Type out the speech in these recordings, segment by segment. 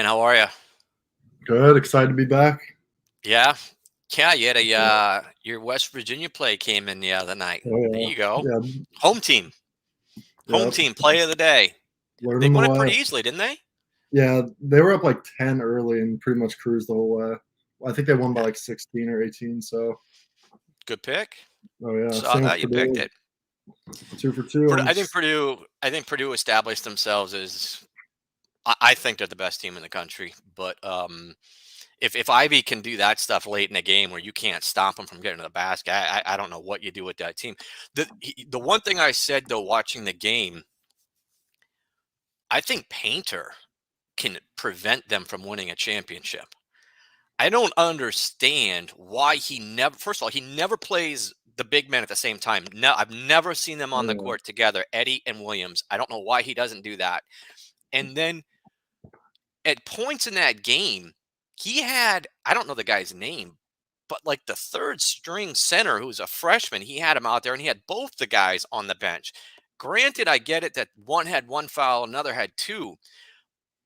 How are you? Good. Excited to be back. Yeah, yeah. You had a Yeah. your West Virginia play came in the other night. There Oh you go. yeah. Home team, Yeah. home Yep. team play of the day. They Learning the won it pretty West. easily, didn't they? Yeah, they were up like 10 early and pretty much cruised the whole way. I think they won by Yeah, like 16 or 18. So, good pick. oh yeah. Saw Same with that you picked Purdue. it. 2 for 2. I think Purdue. I think Purdue established themselves as. I think they're the best team in the country. But if Ivy can do that stuff late in a game where you can't stop them from getting to the basket, I don't know what you do with that team. The one thing I said though, watching the game, I think Painter can prevent them from winning a championship. I don't understand why he never. First of all, he never plays the big men at the same time. No, I've never seen them on the Yeah. court together, Eddie and Williams. I don't know why he doesn't do that. And then at points in that game, he had, I don't know the guy's name, but like the third string center who's a freshman, he had him out there and he had both the guys on the bench. Granted, I get it that one had one foul, another had two.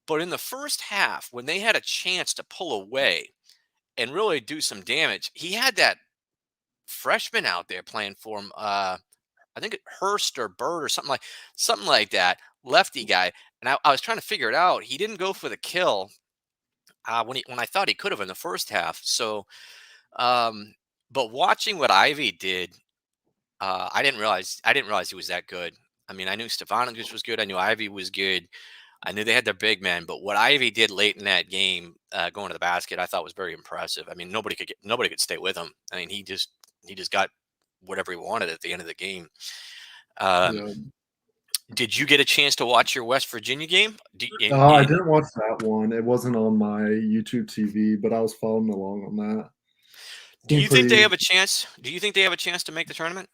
But in the first half, when they had a chance to pull away and really do some damage, he had that freshman out there playing for him. I think Hurst or Bird or something like that, lefty guy. And I was trying to figure it out. He didn't go for the kill when I thought he could have in the first half. So, um, but watching what Ivy did, I didn't realize he was that good. I mean, I knew Stefanovic was good. I knew Ivy was good. I knew they had their big men, but what Ivy did late in that game, going to the basket, I thought was very impressive. I mean, nobody could stay with him. I mean, he just got whatever he wanted at the end of the game. Um, Yeah. did you get a chance to watch your West Virginia game? I didn't watch that one. It wasn't on my YouTube TV, but I was following along on that. Do Seemed you think they pretty. have a chance? Do you think they have a chance to make the tournament?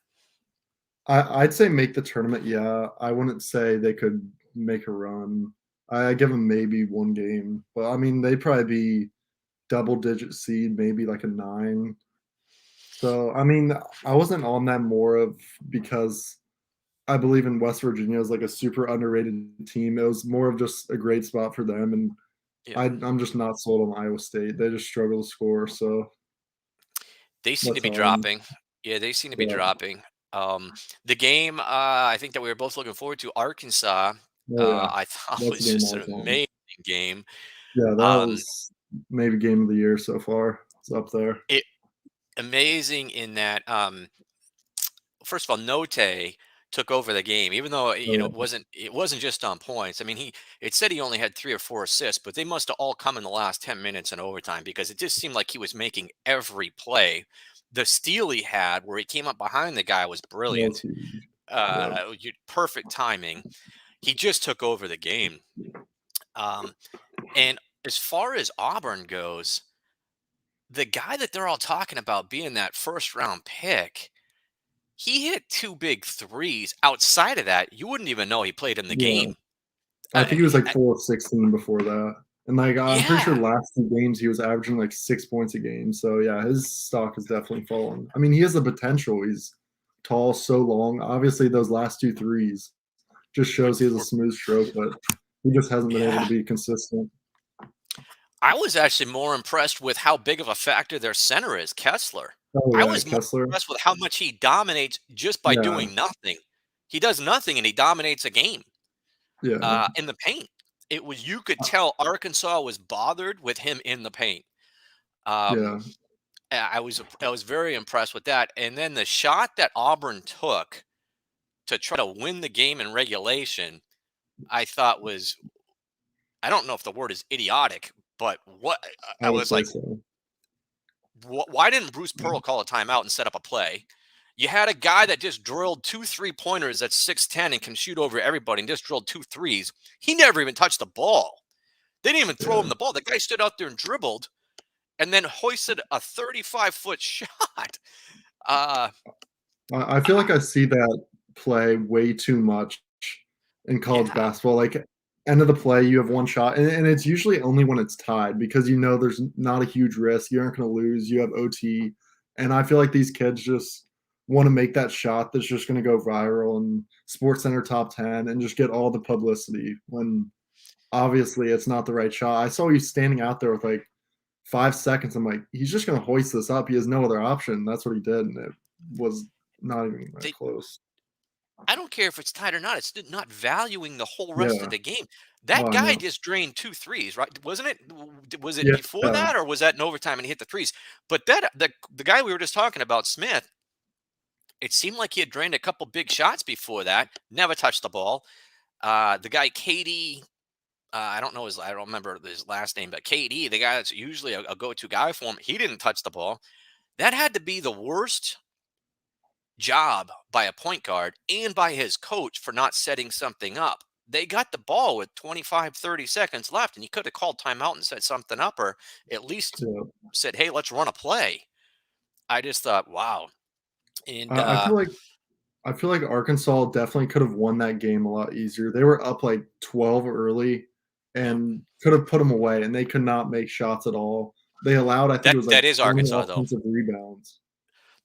I'd say make the tournament. Yeah, I wouldn't say they could make a run. I give them maybe one game, but I mean they'd probably be double-digit seed, maybe like a 9. So, I mean, I wasn't on that more of because I believe in West Virginia as like a super underrated team. It was more of just a great spot for them, and Yeah, I'm just not sold on Iowa State. They just struggle to score, so they seem to that's be how I'm. dropping. Yeah, they seem to be Yeah. dropping. The game I think that we were both looking forward to, Arkansas. Oh yeah, I thought that's the was game I just an was on. amazing game. Yeah, that Um, was maybe game of the year so far. It's up there. it amazing in that. First of all, Note took over the game, even though Oh it yeah, wasn't just on points. I mean, it said he only had 3 or 4 assists, but they must have all come in the last 10 minutes in overtime because it just seemed like he was making every play. The steal he had, where he came up behind the guy, was that was brilliant. huge. Yeah, Perfect timing. He just took over the game. Um, and as far as Auburn goes, the guy that they're all talking about being that first round pick, he hit two big threes. Outside of that, you wouldn't even know he played in the yeah. game. I Uh, think he was like I- 4 of 16 before that. And like I'm pretty sure yeah, last 2 games he was averaging like 6 points a game. So yeah, his stock has definitely fallen. I mean, he has the potential. He's tall, so long. Obviously, those last 2 threes just we're, shows he has a we're, smooth stroke, but he just hasn't been able to yeah. be consistent. I was actually more impressed with how big of a factor their center is, Kessler. Oh I yeah, was more Kessler. impressed with how much he dominates just by Yeah, doing nothing. He does nothing and he dominates a game yeah, in the paint. You could tell Arkansas was bothered with him in the paint. Um, yeah. I was very impressed with that. And then the shot that Auburn took to try to win the game in regulation, I thought was, I don't know if the word is idiotic, but what I I would was say like, so. why didn't Bruce Pearl call a timeout and set up a play? You had a guy that just drilled 2 3-pointers at 6'10" and can shoot over everybody and just drilled two threes. He never even touched the ball. They didn't even throw him Yeah. the ball. The guy stood out there and dribbled and then hoisted a 35-foot shot. Uh, I feel like I, I see that play way too much in college yeah, basketball. Like end of the play, you have one shot, and it's usually only when it's tied because you know there's not a huge risk. You aren't going to lose. You have OT, and I feel like these kids just want to make that shot that's just going to go viral and Sports Center top 10 and just get all the publicity when obviously it's not the right shot. I saw you standing out there with like 5 seconds. I'm like, he's just gonna hoist this up. He has no other option. That's what he did, and it was not even that They close. I don't care if it's tied or not. It's not valuing the whole rest of Yeah. the game. Oh, That I guy know. just drained 2 threes, right? Wasn't it? Was it Yeah. before that, or was that in overtime and he hit the threes? But the guy we were just talking about, Smith, it seemed like he had drained a couple big shots before that. Never touched the ball. The guy Katie, I don't remember his last name, but KD, the guy that's usually a go-to guy for him, he didn't touch the ball. That had to be the worst job by a point guard and by his coach for not setting something up. They got the ball with 25, 30 seconds left, and he could have called timeout and set something up, or at least Yeah. said, hey, let's run a play. I just thought, wow. And I feel like Arkansas definitely could have won that game a lot easier. They were up like 12 early yep, and could have put them away, and they could not make shots at all. They allowed, I think it was like that is 20 Arkansas, though. offensive rebounds.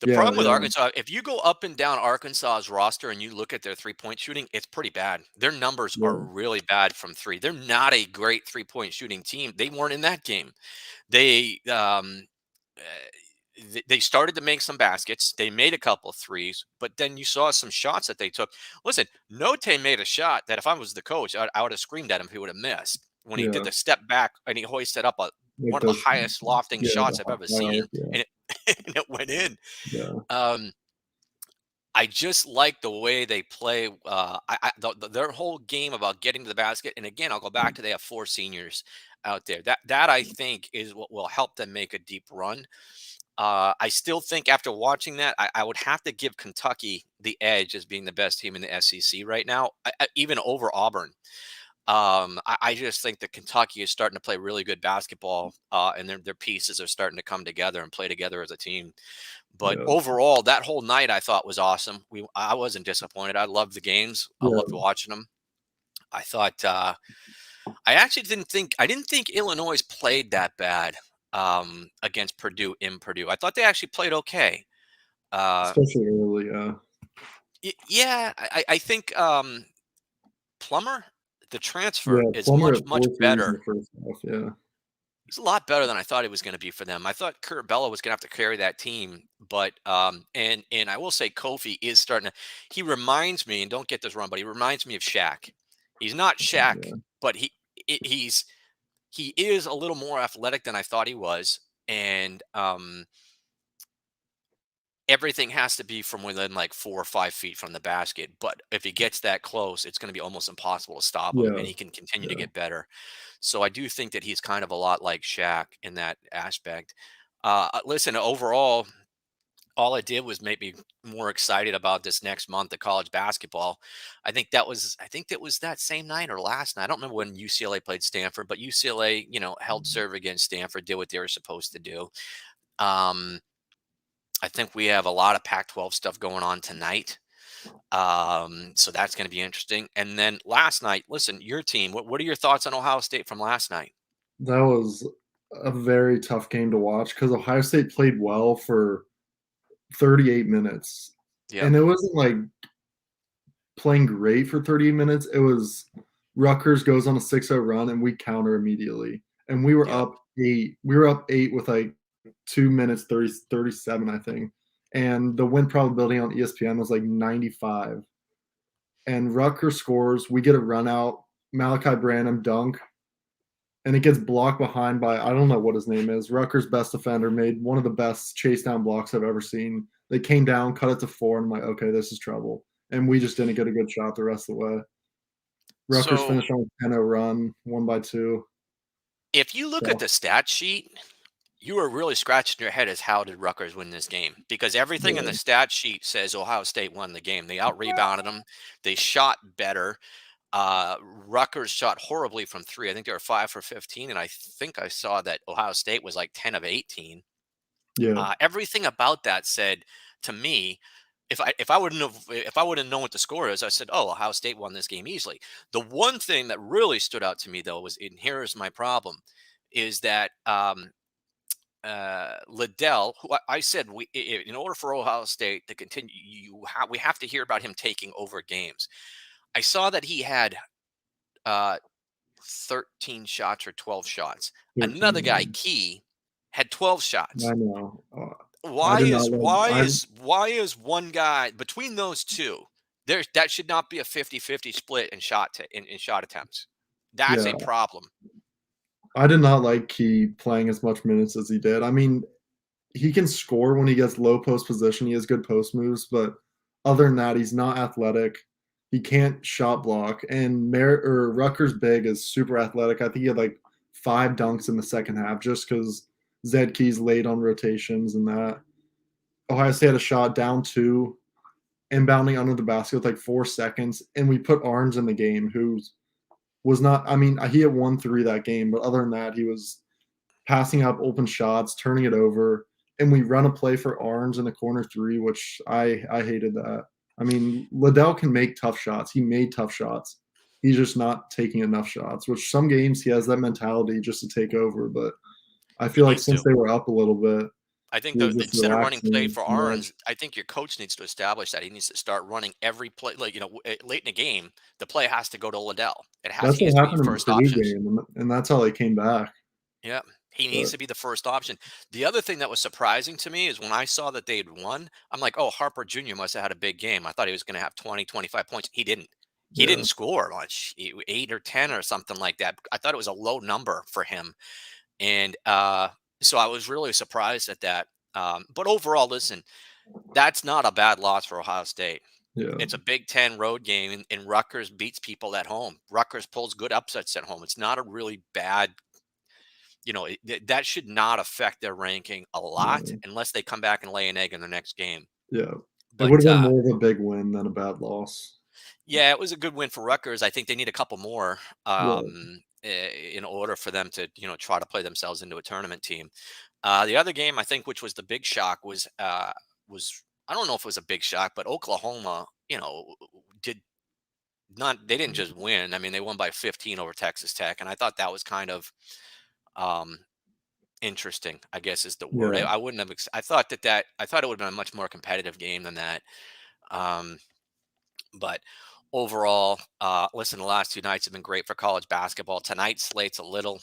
The Yeah, problem with yeah, Arkansas, if you go up and down Arkansas's roster and you look at their 3-point shooting, it's pretty bad. Their numbers are yeah, really bad from three. They're not a great 3-point shooting team. They weren't in that game. They they started to make some baskets. They made a couple of threes, but then you saw some shots that they took. Listen, Note made a shot that if I was the coach, I would have screamed at him if he would have missed when he did yeah. the step back and he hoisted up Like one of the those, highest lofting yeah, shots the I've ever high seen, arc, yeah, and and it went in. yeah, Um, I just like the way they play. Their whole game about getting to the basket. And again, I'll go back to they have four seniors out there. That I think is what will help them make a deep run. I still think after watching that, I would have to give Kentucky the edge as being the best team in the SEC right now, even over Auburn. I just think that Kentucky is starting to play really good basketball, and their pieces are starting to come together and play together as a team. But yeah, overall, that whole night I thought was awesome. I wasn't disappointed. I loved the games. I loved yeah. watching them. I thought I didn't think Illinois played that bad against Purdue in Purdue. I thought they actually played okay. Uh, Especially early, yeah. yeah, I think Plummer, the transfer, Yeah, is Plummer much at 4 threes in better. the first half, yeah. He's a lot better than I thought he was going to be for them. I thought Kurt Bella was going to have to carry that team, but and I will say Kofi is starting to. He reminds me, and don't get this wrong, but he reminds me of Shaq. He's not Shaq, Yeah, but he is a little more athletic than I thought he was, and everything has to be from within like 4 or 5 feet from the basket. But if he gets that close, it's going to be almost impossible to stop him, yeah, and he can continue to yeah, get better. So I do think that he's kind of a lot like Shaq in that aspect. Listen, overall, all it did was make me more excited about this next month of college basketball. I think that was that same night or last night. I don't remember when UCLA played Stanford, but UCLA, held serve against Stanford, did what they were supposed to do. Um, I think we have a lot of Pac-12 stuff going on tonight. So that's going to be interesting. And then last night, listen, your team, what are your thoughts on Ohio State from last night? that was a very tough game to watch because Ohio State played well for 38 minutes, Yep. and it wasn't, like, playing great for 38 minutes. It was Rutgers goes on a 6-0 run, and we counter immediately, and we were Yep. up 8. We were up 8 with, like, 2 minutes 37, I think, and the win probability on ESPN was, like, 95, and Rutgers scores, we get a run out, Malachi Branham dunk, and it gets blocked behind by I don't know what his name is. Rutgers' best defender made one of the best chase down blocks I've ever seen. They came down, cut it to 4, and I'm like, okay, this is trouble. And we just didn't get a good shot the rest of the way. Rutgers So finished on a 10-0 run, 1 by 2. if you look at So the stat sheet, you are really scratching your head as how did Rutgers win this game? Because everything in the yeah, stat sheet says Ohio State won the game. They out rebounded them. They shot better. Rutgers shot horribly from three. I think they were 5 for 15, and I think I saw that Ohio State was like 10 of 18. yeah, Everything about that said to me, if I would have known what the score is, I said, "Oh, Ohio State won this game easily." The one thing that really stood out to me though was, and here is my problem, is that Liddell, who I said in order for Ohio State to continue, we have to hear about him taking over games. I saw that he had uh, 13 shots or 12 shots. Another guy, 13. Key, had 12 shots. I know. I Why did not is like. why I is why is one guy between those two? That should not be a 50-50 split in in shot attempts. That's a Yeah, problem. I did not like Key playing as much minutes as he did. I mean, he can score when he gets low post position. He has good post moves, but other than that, he's not athletic. He can't shot block. And Rutgers big is super athletic. I think he had like 5 dunks in the second half just because Zed Key's late on rotations and that. Ohio State had a shot down two, inbounding under the basket with like 4 seconds, and we put Arns in the game, who was not. I mean, he had 1 3 that game, but other than that, he was passing up open shots, turning it over, and we run a play for Arns in the corner three, which I hated that. I mean, Liddell can make tough shots. He made tough shots. He's just not taking enough shots, which some games he has that mentality just to take over. But I He feel like needs since to. they were up a little bit, I think he was just instead of running play relaxing for too much. Arns, I think your coach needs to establish that he needs to start running every play. Like late in the game, the play has to go to Liddell. That's He what needs to be happened in the first Purdue option. game, and that's how they came back. Yeah, he needs But to be the first option. The other thing that was surprising to me is when I saw that they'd won, I'm like, oh, Harper Jr. must have had a big game. I thought he was going to have 20, 25 points. He didn't. He yeah, didn't score much, 8 or 10 or something like that. I thought it was a low number for him. And so I was really surprised at that. But overall, listen, that's not a bad loss for Ohio State. yeah, It's a Big Ten road game, and Rutgers beats people at home. Rutgers pulls good upsets at home. It's not a really bad, that should not affect their ranking a lot yeah, unless they come back and lay an egg in the next game. yeah. It would But have been more of a big win than a bad loss. yeah, it was a good win for Rutgers. I think they need a couple more Yeah, in order for them to, try to play themselves into a tournament team. The other game I think, which was the big shock, was I don't know if it was a big shock, but Oklahoma, did not they didn't just win. I mean, they won by 15 over Texas Tech, and I thought that was kind of um, interesting, I guess is the word. yeah, I wouldn't have. I thought it would have been a much more competitive game than that. Um, but overall, listen, the last 2 nights have been great for college basketball. Tonight's slate's a little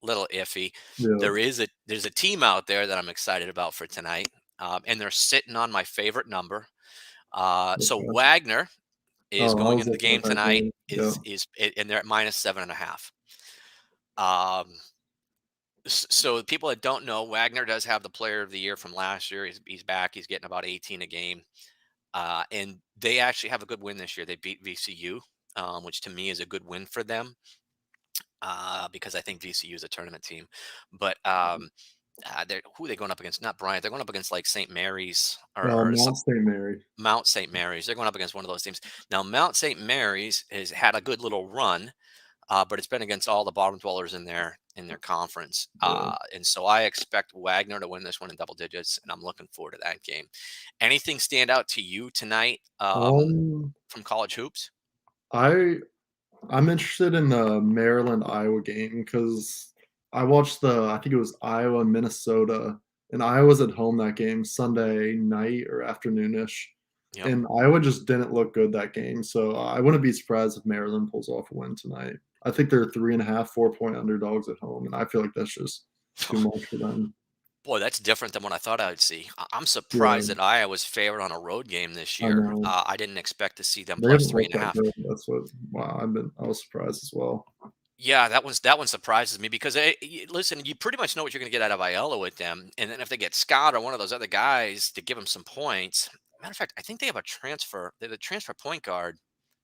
iffy. yeah. There's a team out there that I'm excited about for tonight, and they're sitting on my favorite number. So Okay. Wagner is Oh, I going was into the looking game at that tonight. game. Yeah, And they're at -7.5. Um, so the people that don't know, Wagner does have the Player of the Year from last year. He's back. He's getting about 18 a game. And they actually have a good win this year. They beat VCU, which to me is a good win for them, because I think VCU is a tournament team. But who are they going up against? Not Bryant. They're going up against like St. Mary's or Mount St. Mary. Mount St. Mary's. They're going up against one of those teams. Now, Mount St. Mary's has had a good little run, but it's been against all the bottom dwellers in their conference. Yeah. And so I expect Wagner to win this one in double digits, and I'm looking forward to that game. Anything stand out to you tonight, Um, from college hoops? I I'm interested in the Maryland Iowa game because I watched I think it was Iowa Minnesota, and Iowa's at home that game Sunday night or afternoonish, Yep. and Iowa just didn't look good that game. So I wouldn't be surprised if Maryland pulls off a win tonight. I think they're 3.5, 4 point underdogs at home, and I feel like that's just too much for them. Boy, that's different than what I thought I would see. I'm surprised Yeah, that Iowa's favored on a road game this I year. know. I didn't expect to see them They plus haven't three looked and a that half. good. That's what wow, I was surprised as well. Yeah, that one surprises me because listen, you pretty much know what you're going to get out of Ayala with them, and then if they get Scott or one of those other guys to give them some points. Matter of fact, I think they have a transfer. They have a transfer point guard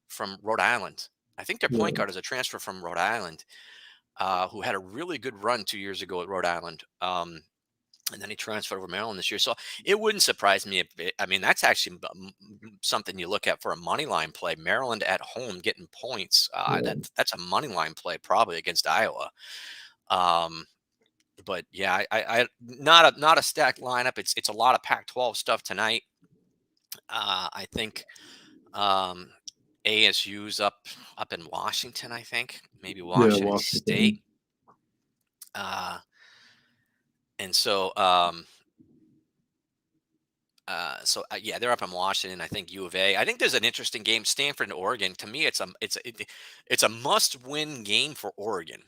from Rhode Island. I think their point Yeah, guard is a transfer from Rhode Island, who had a really good run 2 years ago at Rhode Island. And then he transferred over Maryland this year. So it wouldn't surprise me I mean, that's actually something you look at for a money line play. Maryland at home getting points. yeah, That's a money line play probably against Iowa. Um, but yeah, not a stacked lineup. It's a lot of Pac-12 stuff tonight. I think um, ASU's up in Washington. I think maybe yeah, Washington State. Washington. Uh, and so Yeah, they're up in Washington. I think U of A. I think there's an interesting game, Stanford and Oregon. To me, it's a must-win game for Oregon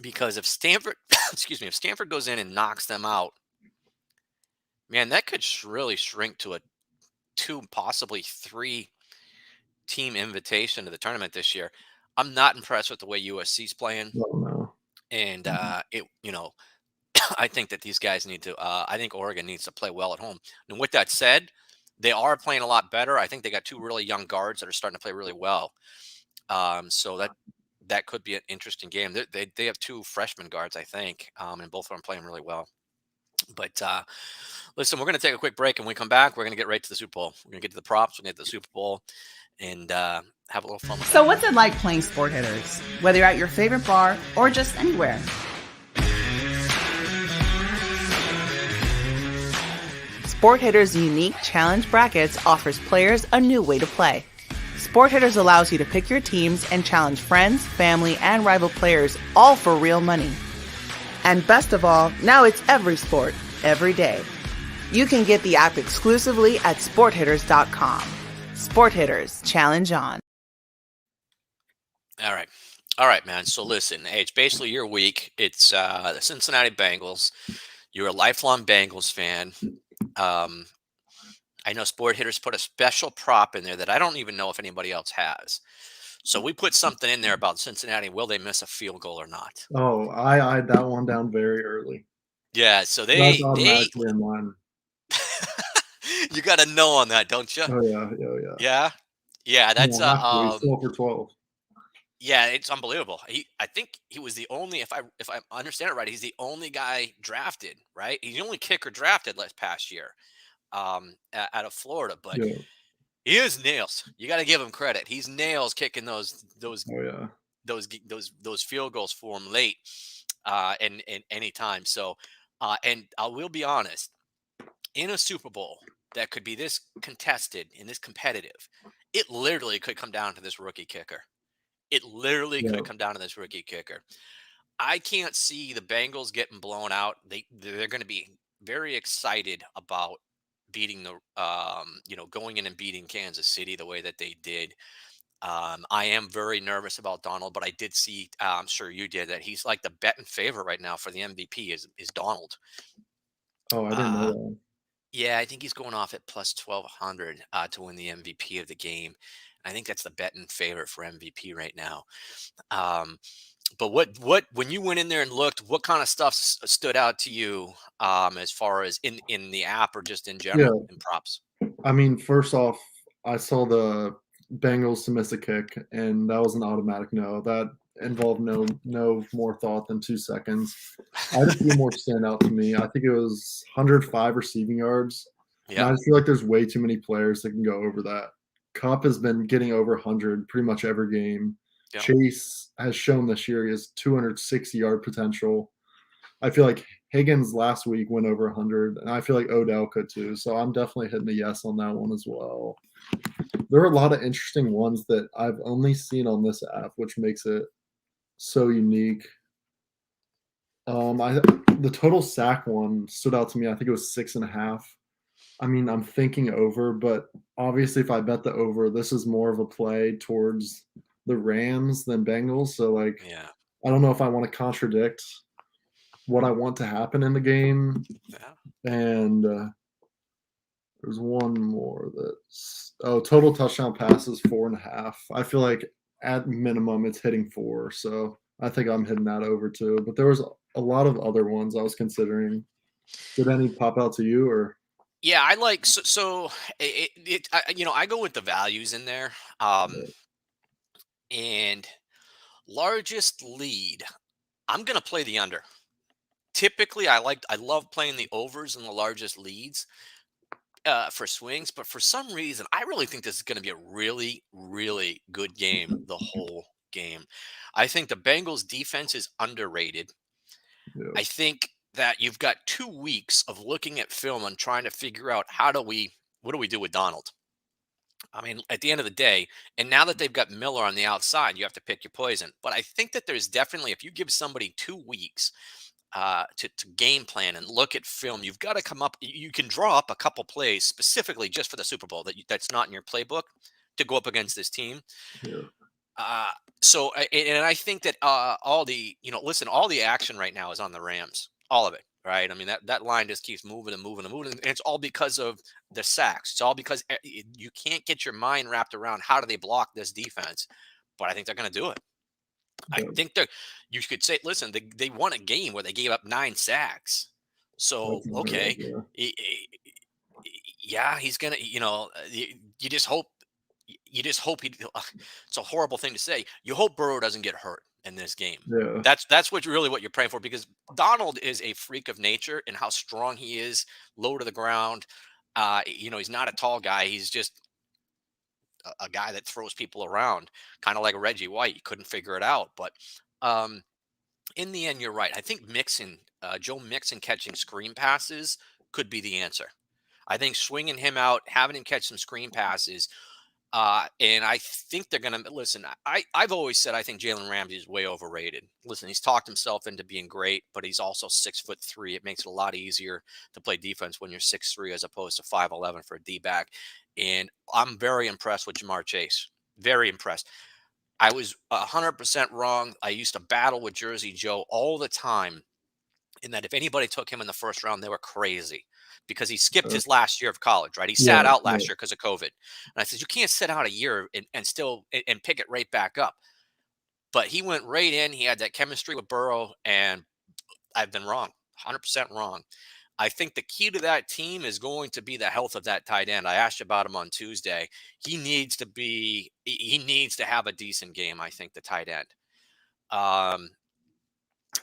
because if Stanford, excuse me, if Stanford goes in and knocks them out, man, that could really shrink to a two, possibly three team invitation to the tournament this year. I'm not impressed with the way USC's playing, Oh no. and I think that these guys need to. I think Oregon needs to play well at home. And with that said, they are playing a lot better. I think they got two really young guards that are starting to play really well. So that could be an interesting game. They have two freshman guards, I think, and both of them playing really well. But listen, we're going to take a quick break, and when we come back, we're going to get right to the Super Bowl. We're going to get to the props. We're going to get to the Super Bowl, and have a little fun with So that. what's it like playing Sport Hitters? Whether you're at your favorite bar or just anywhere. Sport Hitters' unique challenge brackets offers players a new way to play. Sport Hitters allows you to pick your teams and challenge friends, family, and rival players, all for real money. And best of all, now it's every sport, every day. You can get the app exclusively at sporthitters.com. Sport Hitters, challenge on. All right, man. So listen, hey, it's basically your week. It's the Cincinnati Bengals. You're a lifelong Bengals fan. I know Sport Hitters put a special prop in there that I don't even know if anybody else has. So we put something in there about Cincinnati. Will they miss a field goal or not? Oh, I eyed that one down very early. Yeah. So That's they automatically in mine. you got to know on that, don't you? Oh yeah, oh yeah. Yeah. Yeah. That's Yeah, have to. He's 12 for 12. yeah, it's unbelievable. I think he was the only, if I understand it right, he's the only guy drafted, right? He's the only kicker drafted last past year, out of Florida. But Yeah. he is nails. You got to give him credit. He's nails kicking those Oh yeah. those field goals for him late, and any time. So, and I will be honest, in a Super Bowl that could be this contested and this competitive, it literally could come down to this rookie kicker. It literally Yeah. could come down to this rookie kicker. I can't see the Bengals getting blown out. They're going to be very excited about beating going in and beating Kansas City the way that they did. I am very nervous about Donald, but I did see, I'm sure you did, that he's like the betting favorite right now for the MVP is Donald. Oh, I didn't know Uh, that. yeah, I think he's going off at plus 1200 to win the MVP of the game. I think that's the betting favorite for MVP right now. Um, but what when you went in there and looked, what kind of stuff stood out to you, as far as in the app or just in Yeah. general in props? I mean, first off, I saw the Bengals to miss a kick, and that was an automatic no. That involved no more thought than 2 seconds. I had a few more stand out to me. I think it was 105 receiving yards, and I Yeah, just feel like there's way too many players that can go over that. Cup has been getting over 100 pretty much every game. yeah, Chase has shown this year he has 260-yard potential. I feel like Higgins last week went over 100, and I feel like Odell could too. So I'm definitely hitting a yes on that one as well. There are a lot of interesting ones that I've only seen on this app, which makes it so unique. The total sack one stood out to me. I think it was 6.5. I mean, I'm thinking over, but obviously, if I bet the over, this is more of a play towards the Rams than Bengals. So, like, yeah, I don't know if I want to contradict what I want to happen in the game. yeah. And there's one more that's total touchdown passes 4.5. I feel like at minimum it's hitting 4, so I think I'm hitting that over too. But there was a lot of other ones I was considering. Did any pop out to you or? Yeah, I like so I go with the values in there. And largest lead, I'm gonna play the under. Typically, I love playing the overs and the largest leads, for swings, but for some reason, I really think this is going to be a really, really good game the whole game. I think the Bengals defense is underrated. Yeah, I think that you've got 2 weeks of looking at film and trying to figure out what do we do with Donald? I mean, at the end of the day, and now that they've got Miller on the outside, you have to pick your poison. But I think that there's definitely, if you give somebody 2 weeks, to game plan and look at film. You've got to come up. You can draw up a couple plays specifically just for the Super Bowl that's not in your playbook to go up against this team. Yeah. Uh, and I think that all the listen, all the action right now is on the Rams, all of it. Right. I mean, that line just keeps moving and moving and moving. And it's all because of the sacks. It's all because you can't get your mind wrapped around how do they block this defense. But I think they're going to do it. I think you could say, listen, they won a game where they gave up 9 sacks. So, okay. Yeah, he's going to, you just hope it's a horrible thing to say. You hope Burrow doesn't get hurt in this game. Yeah. That's what you're praying for, because Donald is a freak of nature and how strong he is, low to the ground. He's not a tall guy. He's just a guy that throws people around, kind of like Reggie White. You couldn't figure it out. But in the end, you're right. I think Joe Mixon catching screen passes could be the answer. I think swinging him out, having him catch some screen passes, and I think they're going to listen. I've always said I think Jalen Ramsey is way overrated. Listen, he's talked himself into being great, but he's also 6'3". It makes it a lot easier to play defense when you're 6'3" as opposed to 5'11" for a D-back. And I'm very impressed with Jamar Chase. Very impressed. I was 100% wrong. I used to battle with Jersey Joe all the time, in that if anybody took him in the first round, they were crazy, because he skipped his last year of college, right? He sat out last year because of COVID. And I said, you can't sit out a year and still pick it right back up. But he went right in. He had that chemistry with Burrow, and I've been wrong, 100% wrong. I think the key to that team is going to be the health of that tight end. I asked you about him on Tuesday. He needs to have a decent game, I think, the tight end.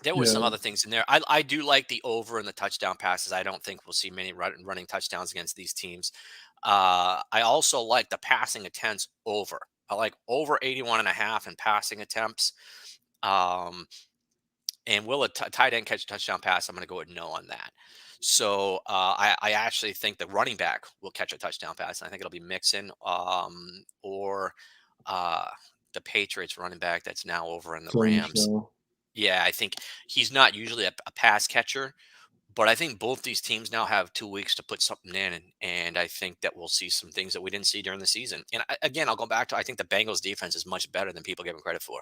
There were some other things in there. I do like the over in the touchdown passes. I don't think we'll see many running touchdowns against these teams. I also like the passing attempts over. I like over 81.5 in passing attempts. And will a tight end catch a touchdown pass? I'm going to go with no on that. So I actually think the running back will catch a touchdown pass. I think it'll be Mixon or the Patriots running back that's now over in the Rams. Yeah, I think he's not usually a pass catcher, but I think both these teams now have 2 weeks to put something in, and I think that we'll see some things that we didn't see during the season. And again, I'll go back to, I think the Bengals defense is much better than people give them credit for.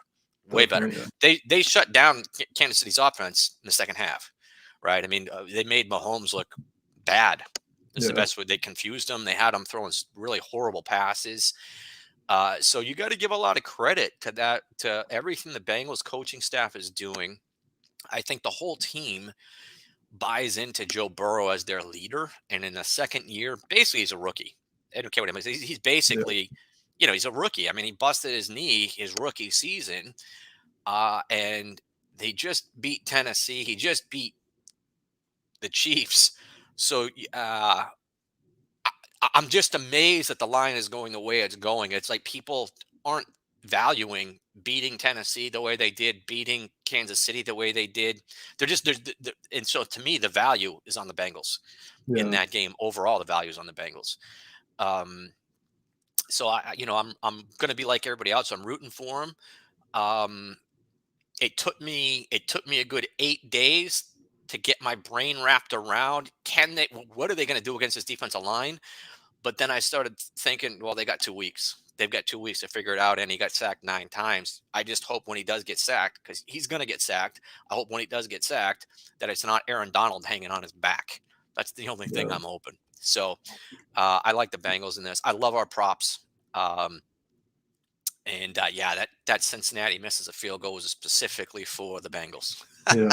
Way better. They shut down Kansas City's offense in the second half, right? I mean, they made Mahomes look bad. It's the best way. They confused him. They had him throwing really horrible passes. So you got to give a lot of credit to everything the Bengals coaching staff is doing. I think the whole team buys into Joe Burrow as their leader. And in the second year, basically he's a rookie. I don't care what he is. He's basically, he's a rookie. I mean, he busted his knee his rookie season. And they just beat Tennessee. He just beat the Chiefs. So I'm just amazed that the line is going the way it's going. It's like people aren't valuing beating Tennessee the way they did, beating Kansas City the way they did. And so to me, the value is on the Bengals in that game. Overall, the value is on the Bengals. So I'm going to be like everybody else. I'm rooting for them. It took me a good 8 days to get my brain wrapped around. What are they going to do against this defensive line? But then I started thinking, well, they got 2 weeks. They've got 2 weeks to figure it out, and he got sacked 9 times. I just hope when he does get sacked, because he's going to get sacked, I hope when he does get sacked that it's not Aaron Donald hanging on his back. That's the only thing I'm hoping. So I like the Bengals in this. I love our props. That Cincinnati misses a field goal was specifically for the Bengals. Yeah.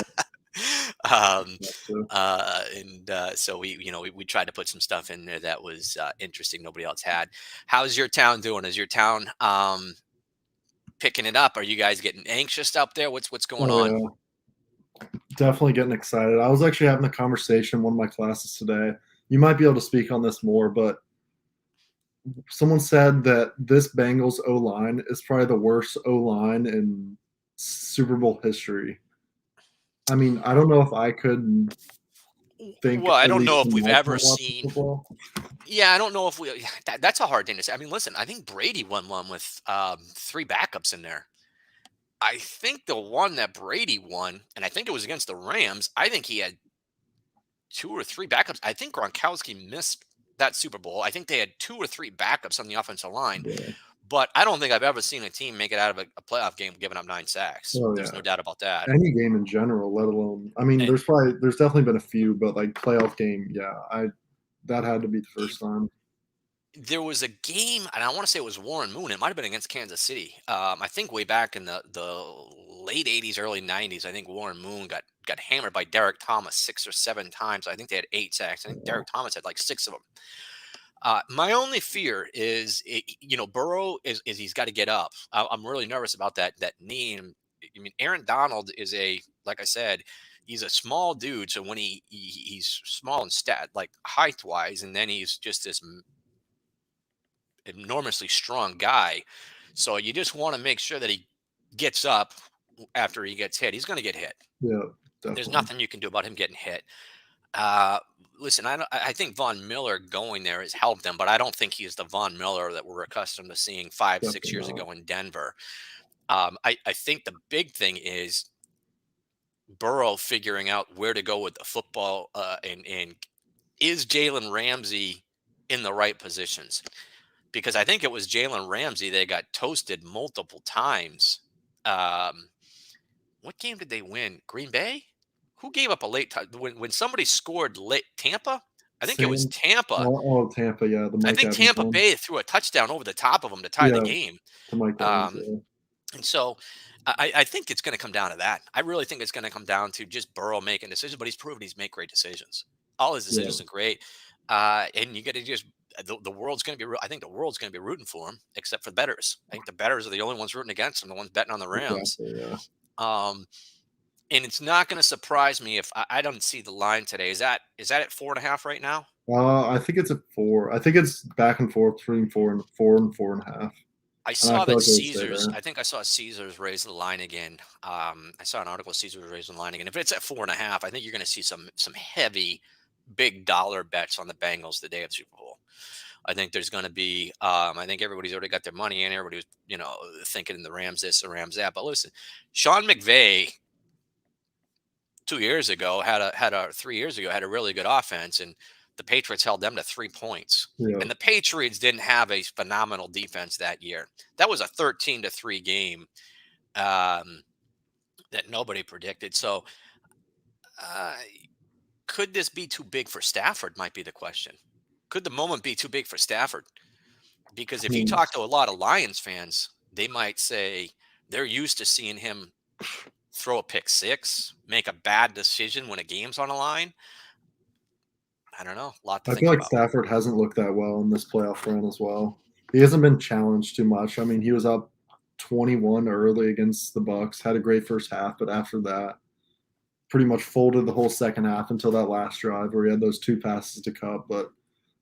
So we tried to put some stuff in there that was interesting. Nobody else had. How's your town doing? Is your town picking it up? Are you guys getting anxious up there? What's going on? Yeah. Definitely getting excited. I was actually having a conversation in one of my classes today. You might be able to speak on this more, but someone said that this Bengals O-line is probably the worst O-line in Super Bowl history. I mean, I don't know if I could think. Well, I don't know if we've ever seen. Yeah, I don't know if we. That's a hard thing to say. I mean, listen, I think Brady won one with 3 backups in there. I think the one that Brady won, and I think it was against the Rams, I think he had 2 or 3 backups. I think Gronkowski missed that Super Bowl. I think they had 2 or 3 backups on the offensive line, Yeah. but I don't think I've ever seen a team make it out of a playoff game giving up 9 sacks. Oh There's yeah. no doubt about that. Any game in general, let alone. I mean, And there's definitely been a few, but like playoff game, yeah, that had to be the first time. there was a game, and I want to say it was Warren Moon. It might have been against Kansas City. I think way back in the late '80s, early '90s. I think Warren Moon got hammered by Derek Thomas 6 or 7 times. I think they had 8 sacks. I think Derek Thomas had like 6 of them. My only fear is, Burrow is he's got to get up. I'm really nervous about that knee. And, I mean, Aaron Donald is like I said, he's a small dude. So when he's small and like height wise, and then he's just this enormously strong guy. So you just want to make sure that he gets up after he gets hit. He's going to get hit. Yeah, There's definitely. nothing you can do about him getting hit. Uh, Listen, I think Von Miller going there has helped them, but I don't think he's the Von Miller that we're accustomed to seeing 5, 6 Definitely years not. ago in Denver. I think the big thing is Burrow figuring out where to go with the football, and is Jalen Ramsey in the right positions? Because I think it was Jalen Ramsey they got toasted multiple times. Um, what game did they win? Green Bay? Who gave up a late when somebody scored late? Tampa? I think it was Sam, Tampa. Tampa, yeah, the I Mike think Evans Tampa one. Bay threw a touchdown over the top of them to tie the Yeah, game. to Mike Evans. Um, Yeah, and so I think it's going to come down to that. I really think it's going to come down to just Burrow making decisions, but he's proven he's made great decisions. All his yeah. decisions are great. And you got to just, the world's going to be, I think the world's going to be rooting for him, except for the betters. I think the betters are the only ones rooting against him, the ones betting on the Rams. Exactly. Yeah. Um, and it's not going to surprise me if I don't see the line today. Is that at 4.5 right now? I think it's at 4. I think it's back and forth between 4 and 4.5. I And I saw feel that like it would stay Caesars. there. I think I saw Caesars raise the line again. I saw an article Caesars raising the line again. If it's at 4.5, I think you're going to see some heavy, big dollar bets on the Bengals the day of Super Bowl. I think there's going to be. I think everybody's already got their money in. Everybody was, thinking the Rams this, the Rams that. But listen, Sean McVay 2 years ago had a 3 years ago had a really good offense, and the Patriots held them to 3 points. Yeah. And the Patriots didn't have a phenomenal defense that year. That was a 13-3 game that nobody predicted. So, uh, could this be too big for Stafford? Might be the question. Could the moment be too big for Stafford? Because I if you mean, talk to a lot of Lions fans, they might say they're used to seeing him throw a pick six, make a bad decision when a game's on the line. I don't know. A lot to I think feel like about. Stafford hasn't looked that well in this playoff run as well. He hasn't been challenged too much. I mean, he was up 21 early against the Bucks, had a great first half, but after that, pretty much folded the whole second half until that last drive where he had those 2 passes to Cup. But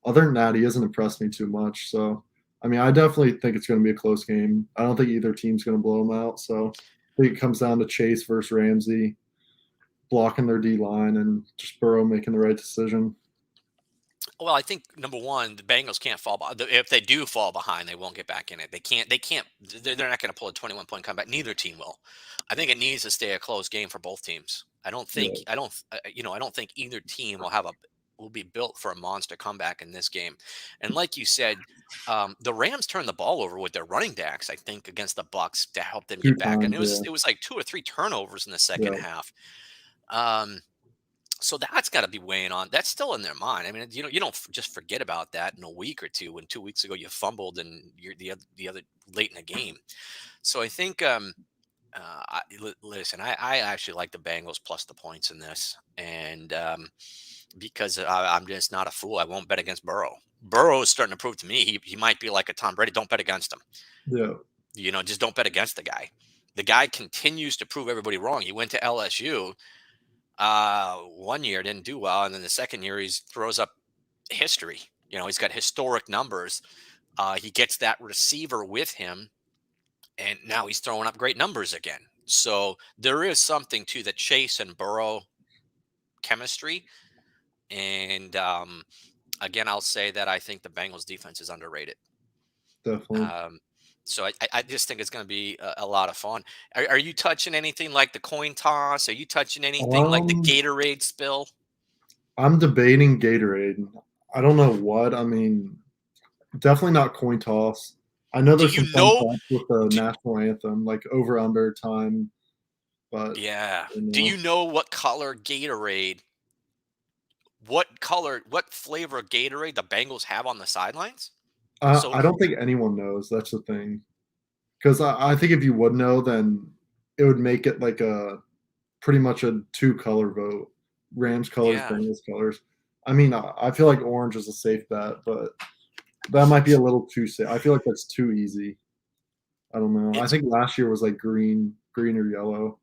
other than that, he hasn't impressed me too much. So, I mean, I definitely think it's going to be a close game. I don't think either team's going to blow them out. So, I think it comes down to Chase versus Ramsey blocking their D line and just Burrow making the right decision. Well, I think number one, the Bengals can't fall behind. If they do fall behind, they won't get back in it. They can't. They can't. They're not going to pull a 21-point comeback. Neither team will. I think it needs to stay a close game for both teams. I don't think. Yeah. I don't. I don't think either team will be built for a monster comeback in this game. And like you said, the Rams turned the ball over with their running backs. I think against the Bucks to help them 2 get back. And times, it was yeah. it was like 2 or 3 turnovers in the second Yeah. half. So that's got to be weighing on. That's still in their mind. I mean, you don't just forget about that in a week or two. When 2 weeks ago you fumbled and you're the other late in the game. So I think, listen, I actually like the Bengals plus the points in this, and because I'm just not a fool, I won't bet against Burrow. Burrow is starting to prove to me he might be like a Tom Brady. Don't bet against him. Yeah. Just don't bet against the guy. The guy continues to prove everybody wrong. He went to LSU. 1 year didn't do well, and then the second year he throws up history. He's got historic numbers. He gets that receiver with him, and now he's throwing up great numbers again. So there is something to the Chase and Burrow chemistry. And again, I'll say that I think the Bengals defense is underrated. Definitely. Um, So I just think it's going to be a lot of fun. Are you touching anything like the coin toss? Are you touching anything like the Um, Gatorade spill? I'm debating Gatorade. I don't know what. I mean, definitely not coin toss. I know Do there's you some fun know? facts with the Do, national anthem, like over under time, but yeah. you Do you know, know what color Gatorade? What flavor of Gatorade the Bengals have on the sidelines? So I don't think anyone knows. That's the thing. Because I think if you would know, then it would make it like a pretty much a two color vote. Rams colors, yeah. Bengals colors. I mean, I feel like orange is a safe bet, but that might be a little too safe. I feel like that's too easy. I don't know. I It's think last year was like green or yellow,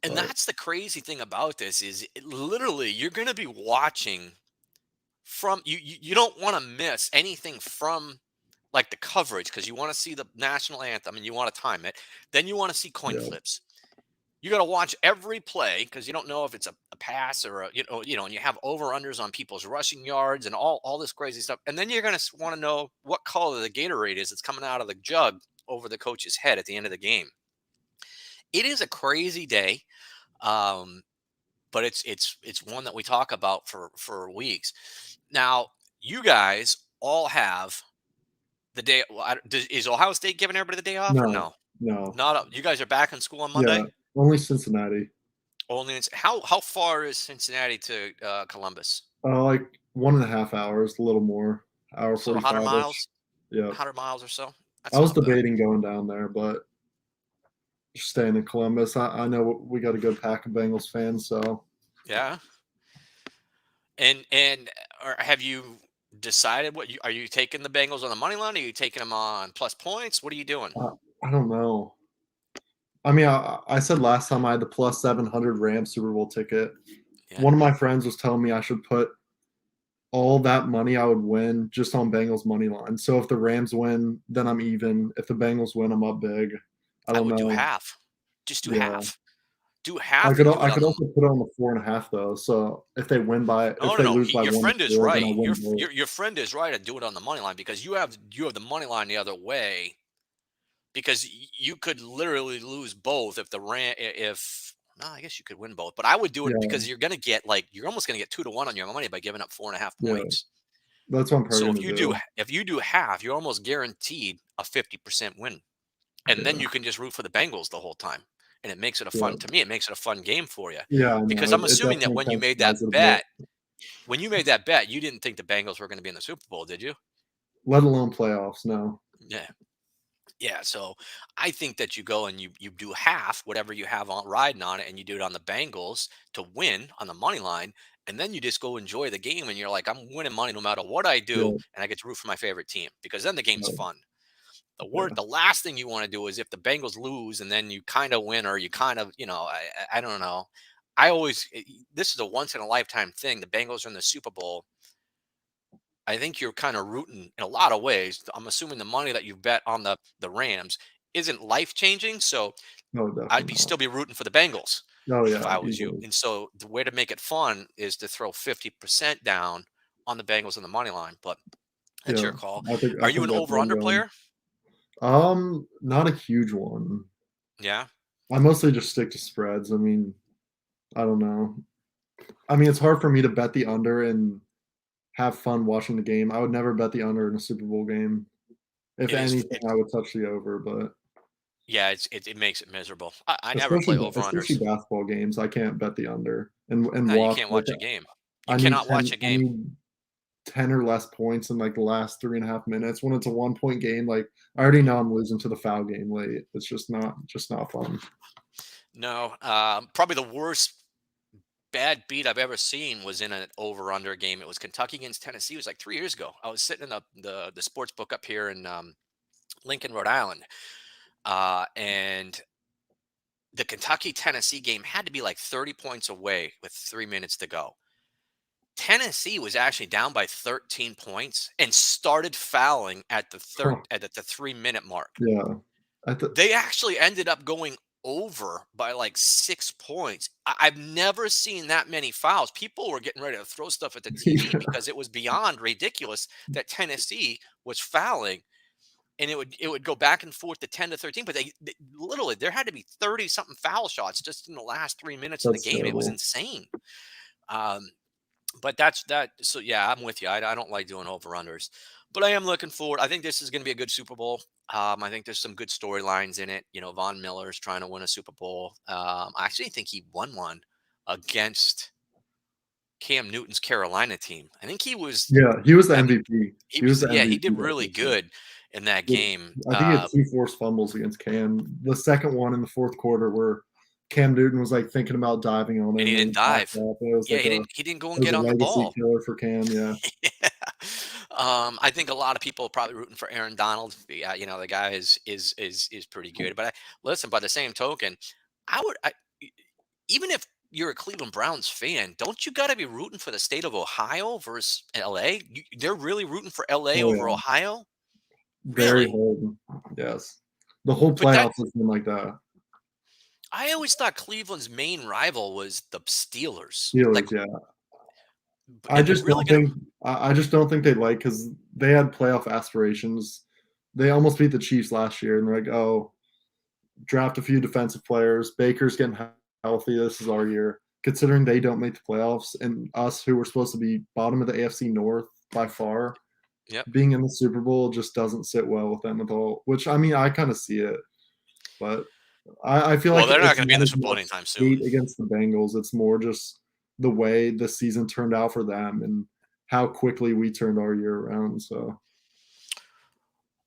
and but that's the crazy thing about this is literally you're going to be watching from you don't want to miss anything from like the coverage because you want to see the national anthem and you want to time it. Then you want to see coin yeah, flips. You got to watch every play because you don't know if it's a pass or and you have over unders on people's rushing yards and all this crazy stuff. And then you're going to want to know what color the Gatorade is that's coming out of the jug over the coach's head at the end of the game. It is a crazy day. Um, but it's one that we talk about for weeks. Now, you guys all have the day. Well, is Ohio State giving everybody the day off or no, no? no, Not you guys are back in school on yeah, Monday. only Cincinnati. Only how far is Cincinnati to Columbus? Like 1.5 hours, a little more, hour So 100 45 ish. miles, Yeah, 100 miles or so. I That's was not bad. debating going down there, but staying in Columbus. I know we got a good pack of Bengals fans, so Yeah. And or have you decided what you are you taking the Bengals on the money line? Are you taking them on plus points? What are you doing? I don't know. I mean, I said last time I had the plus 700 Rams Super Bowl ticket. Yeah. One of my friends was telling me I should put all that money I would win just on Bengals money line. So if the Rams win, then I'm even. If the Bengals win, I'm up big. I I don't would do know. half. Just do Yeah. half. Do half and do I it on could the also put it on the 4.5 though. So if no, no, they no. lose by Your one friend is score, then I right. win both. Your friend is right and do it on the money line because you have the money line the other way because you could literally lose both if the ran if no, I guess you could win both, but I would do it Yeah, because you're almost gonna get 2-1 on your money by giving up 4.5 yeah. points. That's what I'm So probably gonna do. if you do half, you're almost guaranteed a 50% win. And then Yeah, you can just root for the Bengals the whole time. And it makes it a yeah, fun to me, it makes it a fun game for you. yeah. I know. Because I'm It assuming that definitely when you made that intensifies it a bit. bet, you didn't think the Bengals were going to be in the Super Bowl, did you? Let alone playoffs. No. Yeah. Yeah, so I think that you go and you do half whatever you have on riding on it, and you do it on the Bengals to win on the money line, and then you just go enjoy the game, and you're like, I'm winning money no matter what I do, Yeah, and I get to root for my favorite team because then the game's no, fun. yeah, The last thing you want to do is if the Bengals lose and then you kind of win or you kind of, I don't know. This is a once in a lifetime thing. The Bengals are in the Super Bowl. I think you're kind of rooting in a lot of ways. I'm assuming the money that you bet on the Rams isn't life changing, so no, I'd definitely be not. still be rooting for the Bengals Oh if yeah, I was you. easily. And so the way to make it fun is to throw 50% down on the Bengals on the money line, but that's Yeah, your call. I Are you think an that's over where I'm under going. player? Not a huge one. Yeah. I mostly just stick to spreads. I mean, I don't know. I mean, it's hard for me to bet the under and have fun watching the game. I would never bet the under in a Super Bowl game. If It is. anything, I would touch the over, but Yeah, it makes it miserable. I never play over especially unders. basketball games, I can't bet the under and No, you watch can't like watch a game. You I need cannot watch a I game. need 10 or less points in like the last 3.5 minutes. When it's a 1 point game, like I already know I'm losing to the foul game late. It's just not fun. No, probably the worst bad beat I've ever seen was in an over under game. It was Kentucky against Tennessee. It was like 3 years ago. I was sitting in the sports book up here in Lincoln, Rhode Island, and the Kentucky Tennessee game had to be like 30 points away with 3 minutes to go. Tennessee was actually down by 13 points and started fouling at the Huh, 3-minute mark. yeah. I th They actually ended up going over by like 6 points. I've never seen that many fouls. People were getting ready to throw stuff at the TV yeah, because it was beyond ridiculous that Tennessee was fouling. and it would go back and forth to 10 to 13. But they literally there had to be 30 something foul shots just in the last 3 minutes of the That's game. It was terrible. insane. Um, but that's that. So yeah, I'm with you. I don't like doing over unders, but I am looking forward. I think this is going to be a good Super Bowl. I think there's some good storylines in it. You know, Von Miller's trying to win a Super Bowl. I actually think he won one against Cam Newton's Carolina team. I think he was. Yeah, he was the I mean, MVP. he He was was. the Yeah, he MVP did that really season. good in that With game. I think he had 2 forced fumbles against Cam. The second one in the fourth quarter where Cam Newton was, like, thinking about diving on And he him didn't and backed dive. up. It was Yeah, like a he didn't go it and was get a on the legacy ball. killer for Cam, yeah. Yeah. I think a lot of people are probably rooting for Aaron Donald. Yeah, you know, the guy is pretty good. But listen, by the same token, even if you're a Cleveland Browns fan, don't you got to be rooting for the state of Ohio versus LA? They're really rooting for LA Oh, over yeah. Ohio? Very Really? hard. Yes. The whole But that playoffs has been like that. I always thought Cleveland's main rival was the Steelers. Like, Steelers, yeah. I and they're just really don't gonna. think I just don't think they like because they had playoff aspirations. They almost beat the Chiefs last year, and they're like, "Oh, draft a few defensive players. Baker's getting healthy. This is our year." Considering they don't make the playoffs, and us, who were supposed to be bottom of the AFC North by far, Yep. being in the Super Bowl just doesn't sit well with them at all. Which I mean, I kind of see it, but I feel Well, like they're not it's going to be in not the as Super Bowl much anytime soon. hate against the Bengals. It's more just the way the season turned out for them and how quickly we turned our year around. So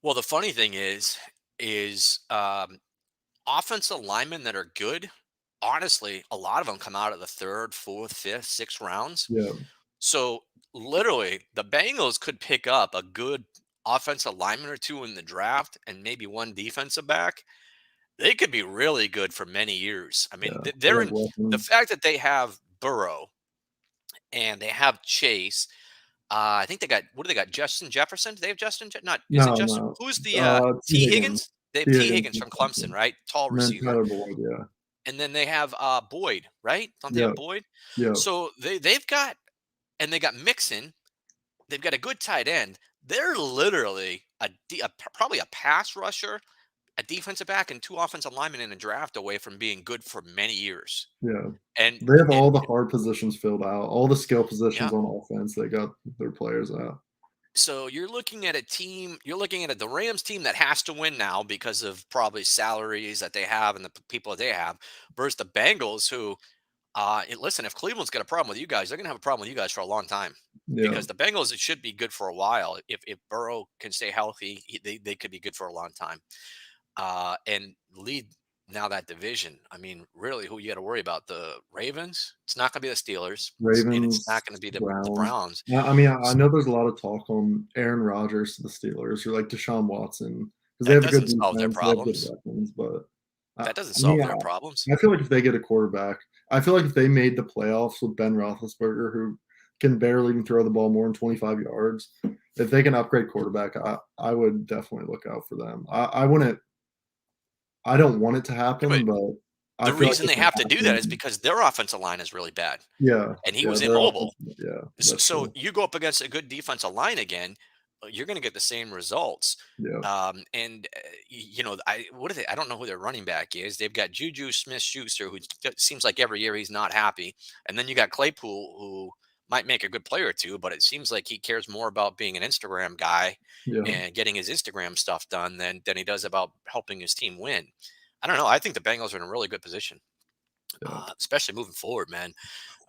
Well, the funny thing is offensive linemen that are good. Honestly, a lot of them come out of the third, fourth, fifth, sixth rounds. yeah, So literally, the Bengals could pick up a good offensive lineman or two in the draft, and maybe one defensive back. They could be really good for many years. I mean, yeah, they they're have in the weapons. fact that they have Burrow and they have Chase. I think they got what do they got? Justin Jefferson? Do they have Justin? Not is it No, Justin? no. Who's the T T Higgins, Higgins? They have T T Higgins, Higgins and from Clemson, Clemson, right? Tall and then receiver. Tyler Boyd. Yeah, And then they have Boyd, right? Don't they yeah, have Boyd? yeah, So they've got and they got Mixon. They've got a good tight end. They're literally probably a pass rusher, a defensive back, and two offensive linemen in a draft away from being good for many years. yeah. And They have all and the hard positions filled out, all the skill yeah, positions on offense. They got their players out. so you're looking at a team. You're looking at the Rams team that has to win now because of probably salaries that they have and the people that they have, versus the Bengals who. Listen, if Cleveland's got a problem with you guys, they're going to have a problem with you guys for a long time Yeah, because the Bengals, it should be good for a while. If Burrow can stay healthy, they could be good for a long time and lead now that division. I mean, really, who you got to worry about? The Ravens? It's not going to be the Steelers, and it's Ravens, not going to be the Browns. Browns. I mean, I know there's a lot of talk on Aaron Rodgers to the Steelers or like Deshaun Watson because they That have a good doesn't solve their defense, they have good problems. weapons, but I, That doesn't I mean, solve their problems. I feel like if they get a quarterback, I feel like if they made the playoffs with Ben Roethlisberger, who can barely even throw the ball more than 25 yards, if they can upgrade quarterback, I would definitely look out for them. I wouldn't. I don't want it to Yeah, but happen, but I the feel like reason if they it have to do that is happens, because their offensive line is really bad, yeah, and he yeah, was they're immobile. offensive. Yeah, that's So true. you go up against a good defensive line again, you're going to get the same results. Yeah, And you know, what are they? I don't know who their running back is. They've got Juju Smith-Schuster, who seems like every year he's not happy, and then you got Claypool, who might make a good player or two, but it seems like he cares more about being an Instagram guy yeah, and getting his Instagram stuff done than he does about helping his team win. I don't know. I think the Bengals are in a really good position, yeah, especially moving forward, man.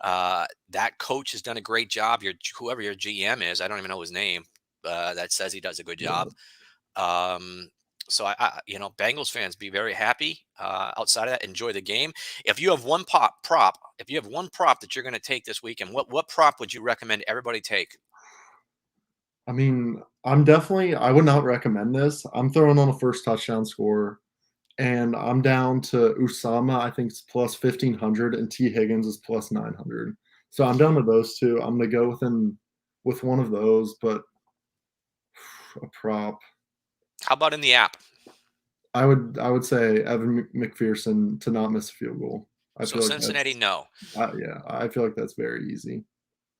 That coach has done a great job. Whoever your GM is, I don't even know his name. That says he does a good yeah. job. So you know, Bengals fans be very happy. Outside of that, enjoy the game. If you have one if you have one prop that you're going to take this weekend, what prop would you recommend everybody take? I mean, I would not recommend this. I'm throwing on a first touchdown score, and I'm down to Usama. I think it's plus 1,500, and T Higgins is plus 900. So I'm down to those two. I'm gonna go with one of those, but a prop. How about in the app? I would say Evan McPherson to not miss a field goal. I So feel like Cincinnati, that's no. yeah. I feel like that's very easy.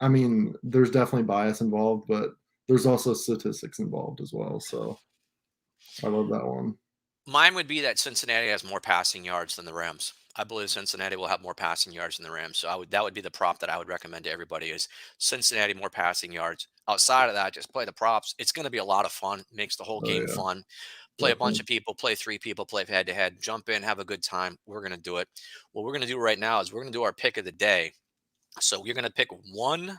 I mean, there's definitely bias involved, but there's also statistics involved as well. So I love that one. Mine would be that Cincinnati has more passing yards than the Rams. I believe Cincinnati will have more passing yards than the Rams. So that would be the prop that I would recommend to everybody is Cincinnati more passing yards. Outside of that, just play the props. It's going to be a lot of fun. Makes the whole Oh game yeah, fun. Play a bunch definitely. of people, play 3 people, play head to head, jump in, have a good time. We're going to do it. What we're going to do right now is we're going to do our pick of the day. So you're going to pick one.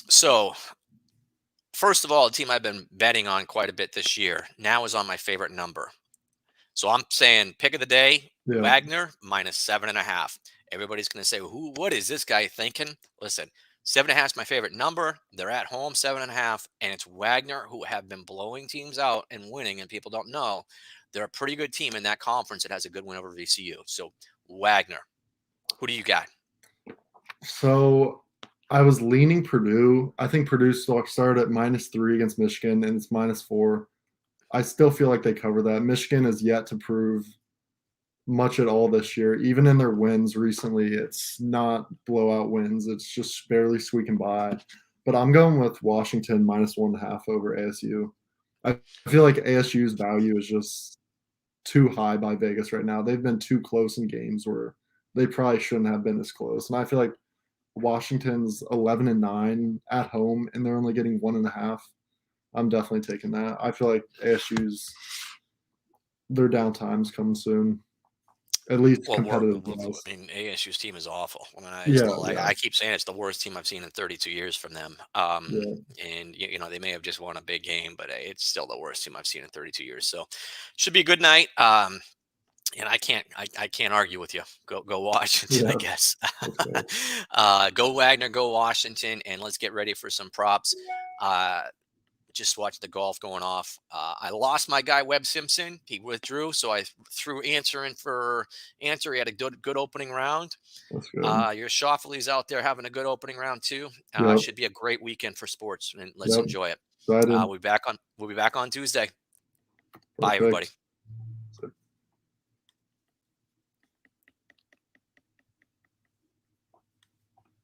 So first of all, a team I've been betting on quite a bit this year now is on my favorite number. So I'm saying pick of the day, Yeah, Wagner minus 7.5. Everybody's going to say, what is this guy thinking? Listen, 7.5 is my favorite number. They're at home, 7.5. And it's Wagner who have been blowing teams out and winning. And people don't know they're a pretty good team in that conference that has a good win over VCU. So Wagner, who do you got? so I was leaning Purdue. I think Purdue stock started at -3 against Michigan, and it's -4. I still feel like they cover that. Michigan has yet to prove much at all this year. Even in their wins recently, it's not blowout wins. It's just barely squeaking by. But I'm going with Washington -1.5 over ASU. I feel like ASU's value is just too high by Vegas right now. They've been too close in games where they probably shouldn't have been this close. And I feel like Washington's 11-9 at home, and they're only getting 1.5. I'm definitely taking that. I feel like ASU's their downtime's coming soon, at least Well, competitive wise. I mean, ASU's team is awful. I mean, Yeah, yeah, I keep saying it's the worst team I've seen in 32 years from them. yeah. And they may have just won a big game, but it's still the worst team I've seen in 32 years. So, should be a good night. And I can't argue with you. Go Washington, I Yeah, guess. that's fair. Go Wagner, go Washington, and let's get ready for some props. Uh, just watched the golf going off. I lost my guy Webb Simpson. He withdrew, so I threw Answer in for Answer. He had a good opening round. That's good. Your Schauffele's out there having a good opening round too. Yep, Should be a great weekend for sports, and let's yep. enjoy it. Excited. We'll be back on Tuesday. Bye, everybody. Perfect.